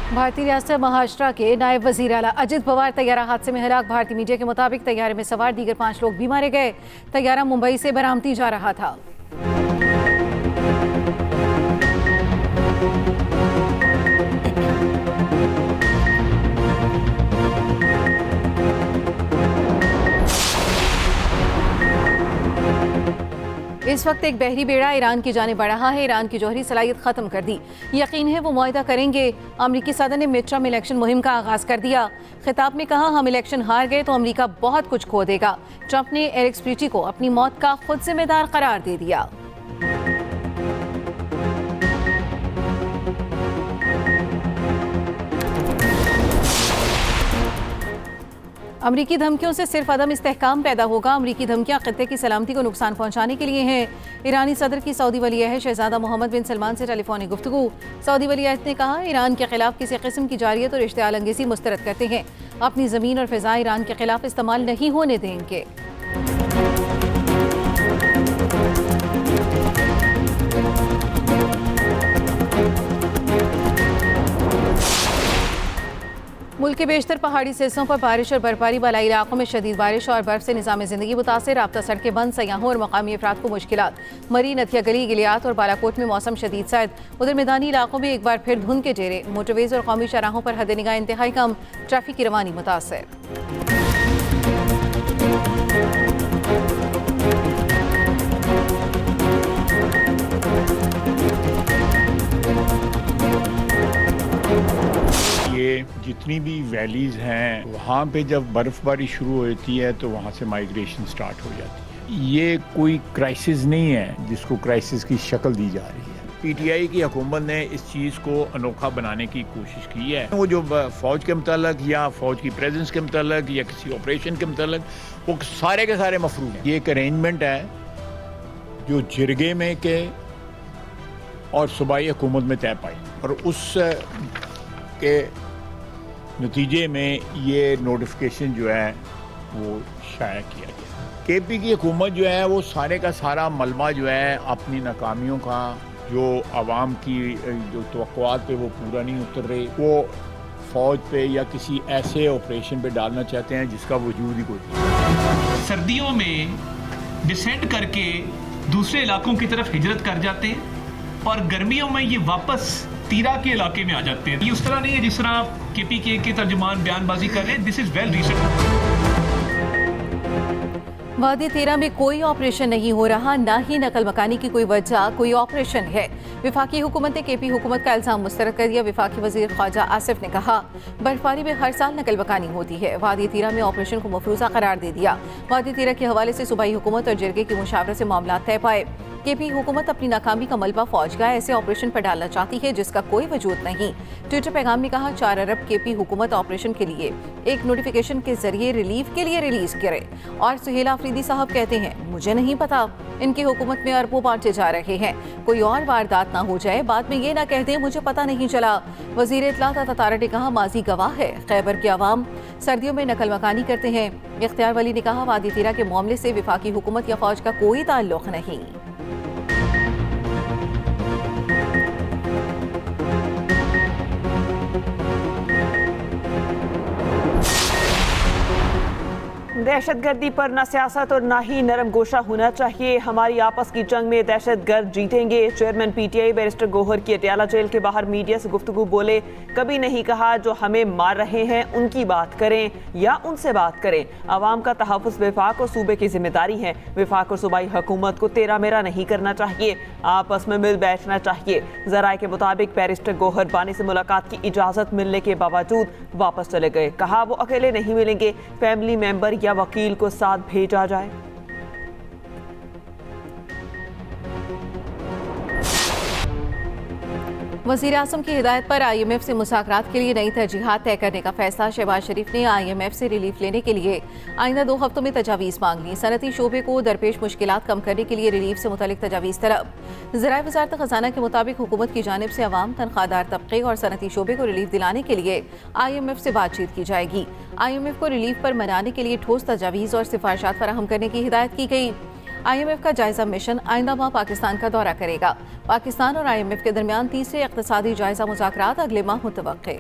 भारतीय रियासत महाराष्ट्र के नायब वजीर आला अजित पवार तैयारा हादसे में हलाक। भारतीय मीडिया के मुताबिक तैयारे में सवार दीगर 5 लोग भी मारे गए। तैयारा मुंबई से बरामदी जा रहा था। इस वक्त एक बहरी बेड़ा ईरान की जानिब बढ़ रहा है। ईरान की जौहरी सलाहियत खत्म कर दी, यकीन है वो मुआहदा करेंगे। अमरीकी सदर ने मिड टर्म इलेक्शन मुहिम का आगाज कर दिया। खिताब में कहा, हम इलेक्शन हार गए तो अमरीका बहुत कुछ खो देगा। ट्रंप ने एरिक स्प्रीटी को अपनी मौत का खुद जिम्मेदार करार दे दिया। अमरीकी धमकियों से सिर्फ अदम इस्तेहकाम पैदा होगा। अमरीकी धमकियां खित्ते की सलामती को नुकसान पहुंचाने के लिए हैं। ईरानी सदर की सऊदी वली-ए-अहद शहजादा मोहम्मद बिन सलमान से टेलीफोनिक गुफ्तगू। सऊदी वली-ए-अहद ने कहा, ईरान के खिलाफ किसी किस्म की जारियत और इश्तिआल अंगेज़ी मुस्तरद करते हैं। अपनी ज़मीन और फ़िज़ा ईरान के खिलाफ इस्तेमाल नहीं होने देंगे। मुल्क के बेशतर पहाड़ी हिस्सों पर बारिश और बर्फबारी, बालाई इलाकों में शदीद बारिश और बर्फ से निज़ाम ज़िंदगी मुतासिर। राब्ता सड़कें बंद, सयाहों और मकामी अफराद को मुश्किलात। मरी, नथिया गली, गिलियात और बालाकोट में मौसम शदीद सर्द। उधर मैदानी इलाकों में एक बार फिर धुंध के डेरे। मोटरवेज और कौमी शाहराहों पर हद निगाह इंतहाई कम। ट्रैफिक की रवानी मुतासिर। जितनी भी वैलीज हैं वहाँ पे जब बर्फबारी शुरू होती है तो वहाँ से माइग्रेशन स्टार्ट हो जाती है। ये कोई क्राइसिस नहीं है जिसको क्राइसिस की शक्ल दी जा रही है। पीटीआई की हुकूमत ने इस चीज़ को अनोखा बनाने की कोशिश की है। वो जो फौज के मुताल्लिक या फौज की प्रेजेंस के मुताल्लिक या किसी ऑपरेशन के मुताल्लिक, वो सारे के सारे मफरूज हैं। ये एक अरेंजमेंट है जो जिरगे में के और सूबाई हुकूमत में तय पाई और उस के नतीजे में ये नोटिफिकेशन जो है वो शाया किया गया। केपी की हुकूमत जो है वो सारे का सारा मलबा जो है अपनी नाकामियों का, जो आवाम की जो तवक्कुआत पे वो पूरा नहीं उतर रहे, वो फौज पे या किसी ऐसे ऑपरेशन पे डालना चाहते हैं जिसका वजूद ही कोई नहीं। सर्दियों में डिसेंड करके दूसरे इलाकों की तरफ हिजरत कर जाते हैं और गर्मियों में ये वापस तीरा के इलाके में आ जाते हैं। ये उस तरह नहीं है जिस तरह केपीके के तर्जुमान बयानबाजी कर रहे हैं। This is well recent. वादी तीरा में कोई ऑपरेशन नहीं हो रहा, ना ही नकल मकानी की कोई वजह कोई ऑपरेशन है। विफाकी हुकूमत ने केपी हुकूमत का इल्जाम मुस्तरद कर दिया। विफाकी वजीर ख्वाजा आसिफ ने कहा, बर्फबारी में हर साल नकल मकानी होती है। वादी तीरा में ऑपरेशन को मफरूजा करार दे दिया। वादी तीरा के हवाले से सूबाई हुकूमत और जिरगे की मुशावरत से मामला तय पाए। केपी हुकूमत अपनी नाकामी का मलबा फौज का ऐसे ऑपरेशन पर डालना चाहती है जिसका कोई वजूद नहीं। ट्विटर पैगाम में कहा, 4 अरब केपी हुकूमत ऑपरेशन के लिए एक नोटिफिकेशन के जरिए रिलीफ के लिए रिलीज करे। और सुहेल आफरीदी साहब कहते हैं, मुझे नहीं पता, इनकी हुकूमत में अरबों बांटे जा रहे हैं, कोई और वारदात ना हो जाए, बाद में ये ना कह दें मुझे पता नहीं चला। वजीर इत्तलात अता ने कहा, माजी गवाह है, खैबर के अवाम सर्दियों में नकल मकानी करते हैं। इख्तियार वली ने कहा, वादी तीरा के मामले से विफाकी हुकूमत या फौज का कोई ताल्लुक नहीं। दहशतगर्दी पर न सियासत और न ही नरम गोशा होना चाहिए। हमारी आपस की जंग में दहशतगर्द जीतेंगे। चेयरमैन पीटीआई बैरिस्टर गौहर की अटियाला जेल के बाहर मीडिया से गुफ्तगू बोले, कभी नहीं कहा जो हमें मार रहे हैं उनकी बात करें या उनसे बात करें। अवाम का तहफ़्फ़ुज़ विफाक और सूबे की जिम्मेदारी है। विफाक और सूबाई हुकूमत को तेरा मेरा नहीं करना चाहिए, आपस में मिल बैठना चाहिए। ज़राए के मुताबिक बैरिस्टर गौहर बानी से मुलाकात की इजाज़त मिलने के बावजूद वापस चले गए। कहा वो अकेले नहीं मिलेंगे, फैमिली मेंबर या वकील को साथ भेजा जाए। वज़ीर आज़म की हिदायत पर IMF से मुज़ाकरात के लिए नई तरजीहात तय करने का फैसला। शहबाज शरीफ ने IMF से रिलीफ लेने के लिए आइंदा 2 हफ्तों में तजावीज़ मांग ली। सनती शोबे को दरपेश मुश्किलात कम करने के लिए रिलीफ से मुतल्लिक तजावीज़ तलब। ज़राए वज़ारत ख़ज़ाना के मुताबिक हुकूमत की जानिब से अवाम, तनख्वाहदार तबके और सनती शोबे को रिलीफ दिलाने के लिए IMF से बातचीत की जाएगी। IMF को रिलीफ पर मनाने के लिए ठोस तजावीज़ और सिफारिशात फराहम करने की हिदायत की गई। IMF का जायजा मिशन आइंदा माह पाकिस्तान का दौरा करेगा। पाकिस्तान और IMF के दरमियान तीसरे इक़्तिसादी जायजा मुज़ाकरात अगले माह मुतवक्के।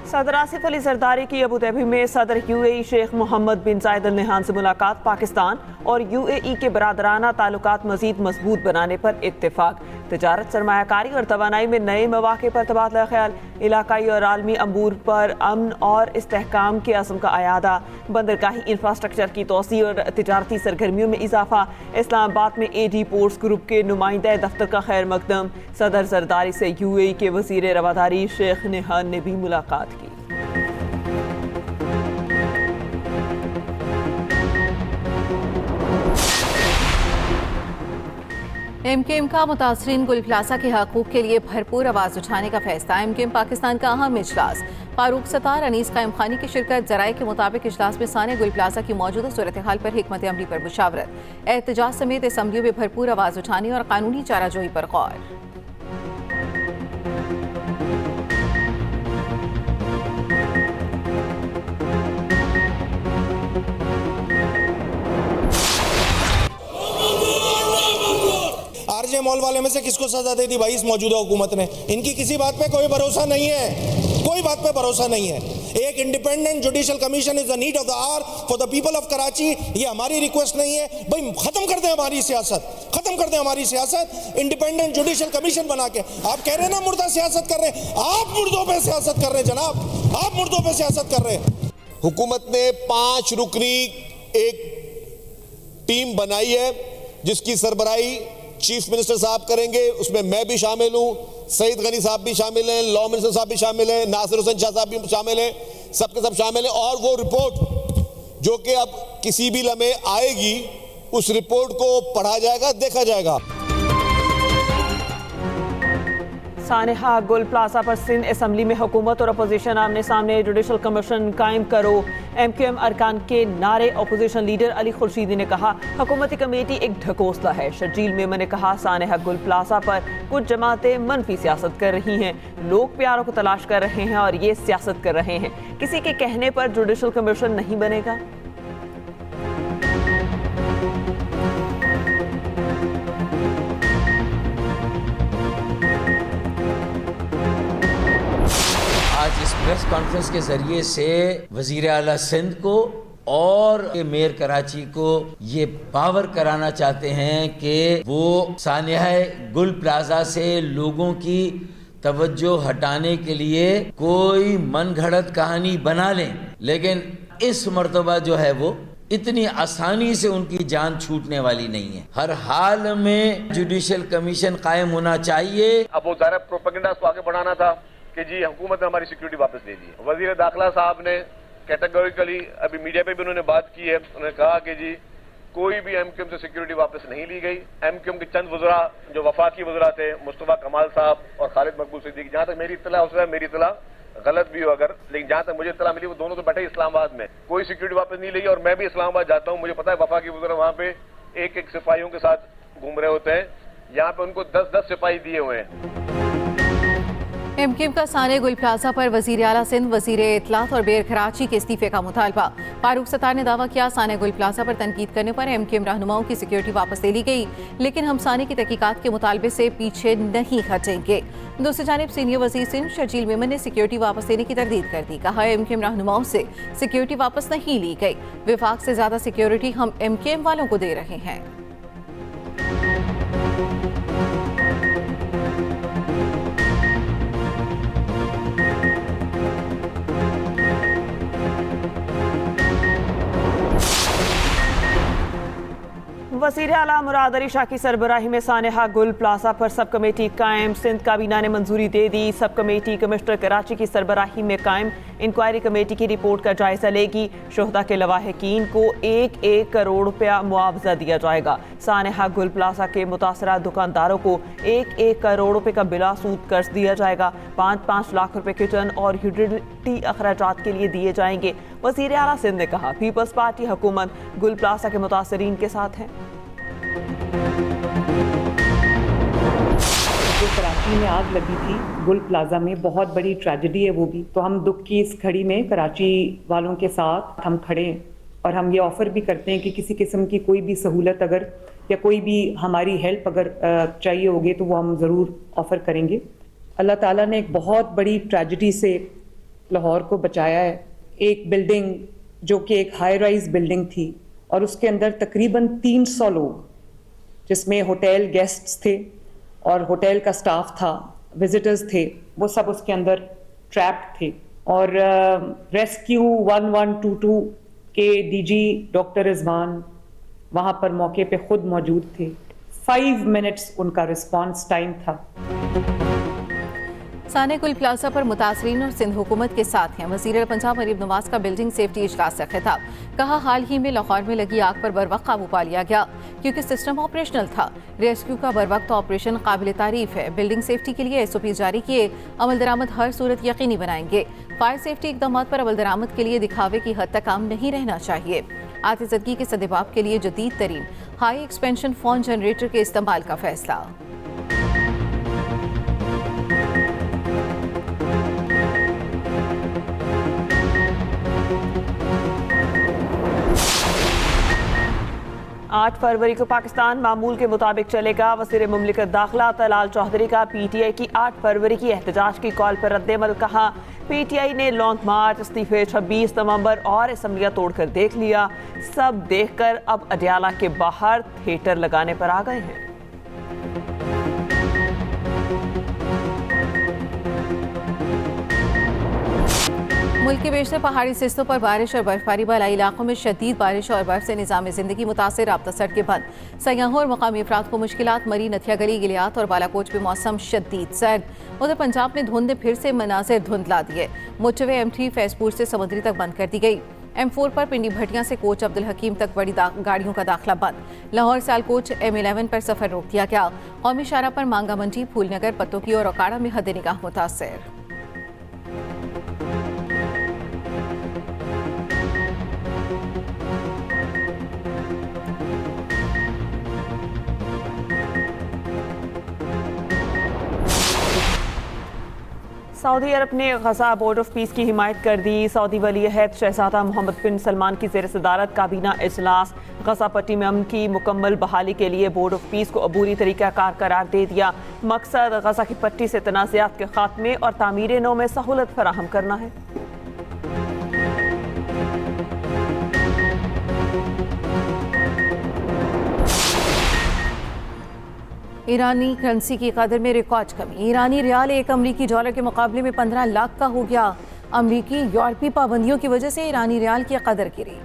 सदर आसिफ अली जरदारी की अबू धाबी में सदर UAE शेख मोहम्मद बिन जायद अल नहयान से मुलाकात। पाकिस्तान और UAE के बरादराना ताल्लुकात मजीद मजबूत बनाने पर इत्तेफाक। तिजारत, सरमायाकारी और तवानाई में नए मौके पर तबादला ख्याल। इलाकाई और आलमी अमूर पर अमन और इस्तेहकाम के अज़्म का अयादा। बंदरगाही इंफ्रास्ट्रक्चर की तोसी और तिजारती सरगर्मियों में इजाफा। इस्लामाबाद में AD पोर्ट्स ग्रुप के नुमाइंदा दफ्तर का खैर मकदम। सदर जरदारी से UAE के वज़ीर रवादारी शेख नहयान ने भी मुलाकात की। MKM का मुतासरीन गुल प्लाजा के हकूक़ के लिए भरपूर आवाज़ उठाने का फैसला। MKM पाकिस्तान का अहम इजलास। फारूक सत्तार, अनीस कायम खानी की शिरकत। जराये के मुताबिक इजलास में साने गुल प्लाजा की मौजूदा सूरत हाल पर हिकमत अमली पर मुशावरत। एहतजाज समेत असम्बलियों में भरपूर आवाज़ उठाने और कानूनी चाराजोई पर गौर। आरजे मॉल वाले में से किसको सजा दे दी भाई इस मौजूदा हुकूमत ने? इनकी किसी बात पे कोई भरोसा नहीं है, कोई बात पे भरोसा नहीं है। एक independent judicial commission is the need of the hour for the people of Karachi. ये हमारी रिक्वेस्ट नहीं है भाई, खत्म कर दें हमारी सियासत, खत्म कर दें हमारी सियासत। इंडिपेंडेंट जुडिशल कमीशन बना के, आप कह रहे हैं ना मुर्दा सियासत कर रहे हैं, आप मुर्दों पे सियासत कर रहे हैं जनाब, आप मुर्दों पे सियासत कर रहे हैं। हुकूमत ने 5 रुकनी एक टीम बनाई है जिसकी सरबराही चीफ मिनिस्टर साहब करेंगे। उसमें मैं भी शामिल हूं, सईद गनी साहब भी शामिल हैं, लॉ मिनिस्टर साहब भी शामिल हैं, नासिर हुसैन शाह साहब भी शामिल हैं, सबके सब शामिल हैं। और वो रिपोर्ट जो कि अब किसी भी लम्हे आएगी, उस रिपोर्ट को पढ़ा जाएगा, देखा जाएगा। सानेहा गुल प्लाजा पर सिंध असम्बली में हुकूमत और अपोजिशन आमने सामने। जुडिशल कमीशन कायम करो, MKM अरकान के नारे। अपोजिशन लीडर अली खुर्शीदी ने कहा हुकूमती कमेटी एक ढकोसला है। शर्जील मेमन ने कहा सानेहा गुल प्लाजा पर कुछ जमातें मनफी सियासत कर रही हैं, लोग प्यारों को तलाश कर रहे हैं और ये सियासत कर रहे हैं। किसी के कहने पर जुडिशल कमीशन नहीं बनेगा। आज इस प्रेस कॉन्फ्रेंस के जरिए से वजीर आला सिंध को और मेयर कराची को ये पावर कराना चाहते हैं कि वो सानिया गुल प्लाजा से लोगों की तवज्जो हटाने के लिए कोई मनगढ़ंत कहानी बना लें, लेकिन इस मर्तबा जो है वो इतनी आसानी से उनकी जान छूटने वाली नहीं है। हर हाल में जुडिशल कमीशन कायम होना चाहिए। अब वो ज़ाहिर प्रोपेगेंडा को आगे बढ़ाना था कि जी हुकूमत ने हमारी सिक्योरिटी वापस ले ली। वजीर दाखिला साहब ने कैटेगोरिकली अभी मीडिया पे भी उन्होंने बात की है, उन्होंने कहा कि जी कोई भी MKM से सिक्योरिटी वापस नहीं ली गई। MKM के चंद वज़रा जो वफाकी वज़रा थे, मुस्तफ़ा कमाल साहब और खालिद मकबूल सिद्दीकी, जहाँ तक मेरी इत्तला हो सकता है, मेरी इत्तला गलत भी हो अगर, लेकिन जहाँ तक मुझे इत्तला मिली वो दोनों तो बैठे इस्लामाबाद में, कोई सिक्योरिटी वापस नहीं ली। और मैं भी इस्लामाबाद जाता हूँ, मुझे पता है वफाकी वज़रा वहाँ पे एक एक सिपाहियों के साथ घूम रहे होते हैं। यहाँ पे उनको 10-10 सिपाही दिए हुए हैं। MKM का साने गुल प्लाजा पर वजीर आला सिंध, वजीर इत्तलात और बेर कराची के इस्तीफे का मुतालबा। फारूक सत्तार ने दावा किया साने गुल प्लाजा पर तनकीद करने पर MKM रहनुमाओं की सिक्योरिटी वापस ले ली गई, लेकिन हम साने की तहकीकात के मुतालबे से पीछे नहीं हटेंगे। दूसरी जानिब सीनियर वजीर सिंध शर्जील मेमन ने सिक्योरिटी वापस लेने की तरदीद कर दी। कहा MKM रहनुमाओं से सिक्योरिटी वापस नहीं ली गई, विफाक से ज्यादा सिक्योरिटी हम MKM वालों को दे रहे हैं। वज़ीर आला मुराद अली शाह की सरबराही में सानेहा गुल प्लाजा पर सब कमेटी कायम। सिंध काबीना ने मंजूरी दे दी। सब कमेटी कमिश्नर कराची की सरबराही में कायम। इंक्वायरी कमेटी की रिपोर्ट का जायजा लेगी। शुहदा के लवाहिकीन को 1-1 करोड़ रुपया मुआवजा दिया जाएगा। सानेहा गुल प्लाजा के मुतासरा दुकानदारों को 1-1 करोड़ रुपये का बिला सूद कर्ज दिया जाएगा। 5-5 लाख रुपए किचन और यूटिलिटी अखराजात के लिए दिए जाएंगे। वज़ीर आला सिंध ने कहा पीपल्स पार्टी हुकूमत गुल प्लाजा के मुतासरीन के साथ है। कराची में आग लगी थी गुल प्लाजा में, बहुत बड़ी ट्रेजेडी है वो भी। तो हम दुख की इस घड़ी में कराची वालों के साथ हम खड़े हैं और हम ये ऑफ़र भी करते हैं कि किसी किस्म की कोई भी सहूलत अगर या कोई भी हमारी हेल्प अगर चाहिए होगी तो वो हम ज़रूर ऑफ़र करेंगे। अल्लाह ताला ने एक बहुत बड़ी ट्रेजेडी से लाहौर को बचाया है। एक बिल्डिंग जो कि एक हाई राइज बिल्डिंग थी और उसके अंदर तकरीबन 300 लोग, जिसमें होटल गेस्ट्स थे और होटल का स्टाफ था, विजिटर्स थे, वो सब उसके अंदर ट्रैप्ड थे। और रेस्क्यू 1122 के डीजी डॉक्टर रिजवान वहाँ पर मौके पे खुद मौजूद थे। 5 मिनट्स उनका रिस्पांस टाइम था। साने गुल प्लाजा पर मुतासरीन और सिंध हुकूमत के साथ हैं। वज़ीर पंजाब मरीम नवाज का बिल्डिंग सेफ्टी इजलास से खिताब। कहा, हाल ही में लाहौर में लगी आग पर बरवक्त काबू पा लिया गया क्योंकि सिस्टम ऑपरेशनल था। रेस्क्यू का बरवक्त ऑपरेशन काबिल तारीफ है। बिल्डिंग सेफ्टी के लिए SOP जारी किए, अमल दरामद हर सूरत यकीनी बनाएंगे। फायर सेफ्टी इकदाम पर अमल दरामद के लिए दिखावे की हद तक काम नहीं रहना चाहिए। आतिज़दगी के सद्देबाब के लिए जदीद तरीन हाई एक्सपेंशन फोन जनरेटर के इस्तेमाल का फैसला। आठ फरवरी को पाकिस्तान मामूल के मुताबिक चलेगा। वज़ीर मुमलिकत दाखिला तलाल चौधरी का PTI की 8 फरवरी की एहतजाज की कॉल पर रद्द-ए-अमल। कहा, PTI ने लॉन्ग मार्च, इस्तीफे 26 नवंबर और असम्बलियाँ तोड़कर देख लिया। सब देखकर अब अडयाला के बाहर थिएटर लगाने पर आ गए हैं। मुल्क के बेशतर पहाड़ी सिस्तों पर बारिश और बर्फबारी वाला इलाकों में शदीद बारिश और बर्फ से निज़ाम ज़िंदगी मुतासिर, राब्ता सड़कें बंद। सयाहों और मकामी अफराद को मुश्किलात। मरी, नथिया गली, गिलियात और बालाकोट में मौसम शदीद सर्द। उधर पंजाब में धुंध फिर से मनाजिर धुंधला दिए। मोटरवे M3 फैजपुर से समुद्री तक बंद कर दी गई। M4 पर पिंडी भटिया से कोच अब्दुल हकीम तक बड़ी गाड़ियों का दाखिला बंद। लाहौर साल कोच M11 पर सफर रोक दिया गया। कौमी शाहरा पर मांगा मंडी, फूलनगर, पत्तोकी और अकाड़ा में हद निगाह मुतासिर। सऊदी अरब ने गजा बोर्ड ऑफ पीस की हिमायत कर दी। सऊदी वली-ए-अहद शहजादा मोहम्मद बिन सलमान की ज़ेर सदारत काबीना इजलास। गजा पट्टी में अमन की मुकम्मल बहाली के लिए बोर्ड ऑफ पीस को अबूरी तरीक़ाकार करार दे दिया। मकसद गजा की पट्टी से तनाज़ात के खात्मे और तामीर नौ में सहूलत फराहम करना है। ईरानी करेंसी की कदर में रिकॉर्ड कमी। ईरानी रियाल एक अमरीकी डॉलर के मुकाबले में 15 लाख का हो गया। अमरीकी यूरोपीय पाबंदियों की वजह से ईरानी रियाल की कदर गिरी।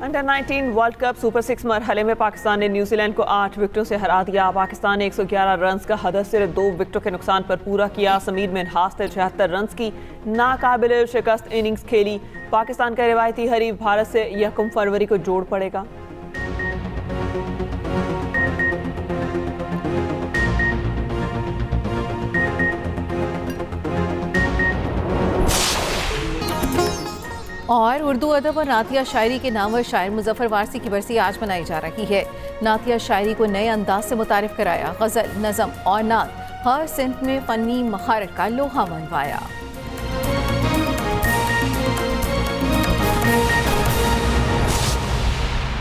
अंडर 19 वर्ल्ड कप सुपर 6 मरहले में पाकिस्तान ने न्यूजीलैंड को 8 विकेटों से हरा दिया। पाकिस्तान ने 111 रन का हदफ सिर्फ 2 विकेटों के नुकसान पर पूरा किया। समीर मिन्हास ने 76 रन की नाकाबिल शिकस्त इनिंग्स खेली। पाकिस्तान का रिवायती हरीफ भारत से 1 फरवरी को जोड़ पड़ेगा। और उर्दू अदब और नातिया शायरी के नामवर शायर मुजफ्फर वारसी की बरसी आज मनाई जा रही है। नातिया शायरी को नए अंदाज से मुतारिफ कराया। गज़ल, नज़म और नात हर सिंफ में फ़नी महारत का लोहा मनवाया।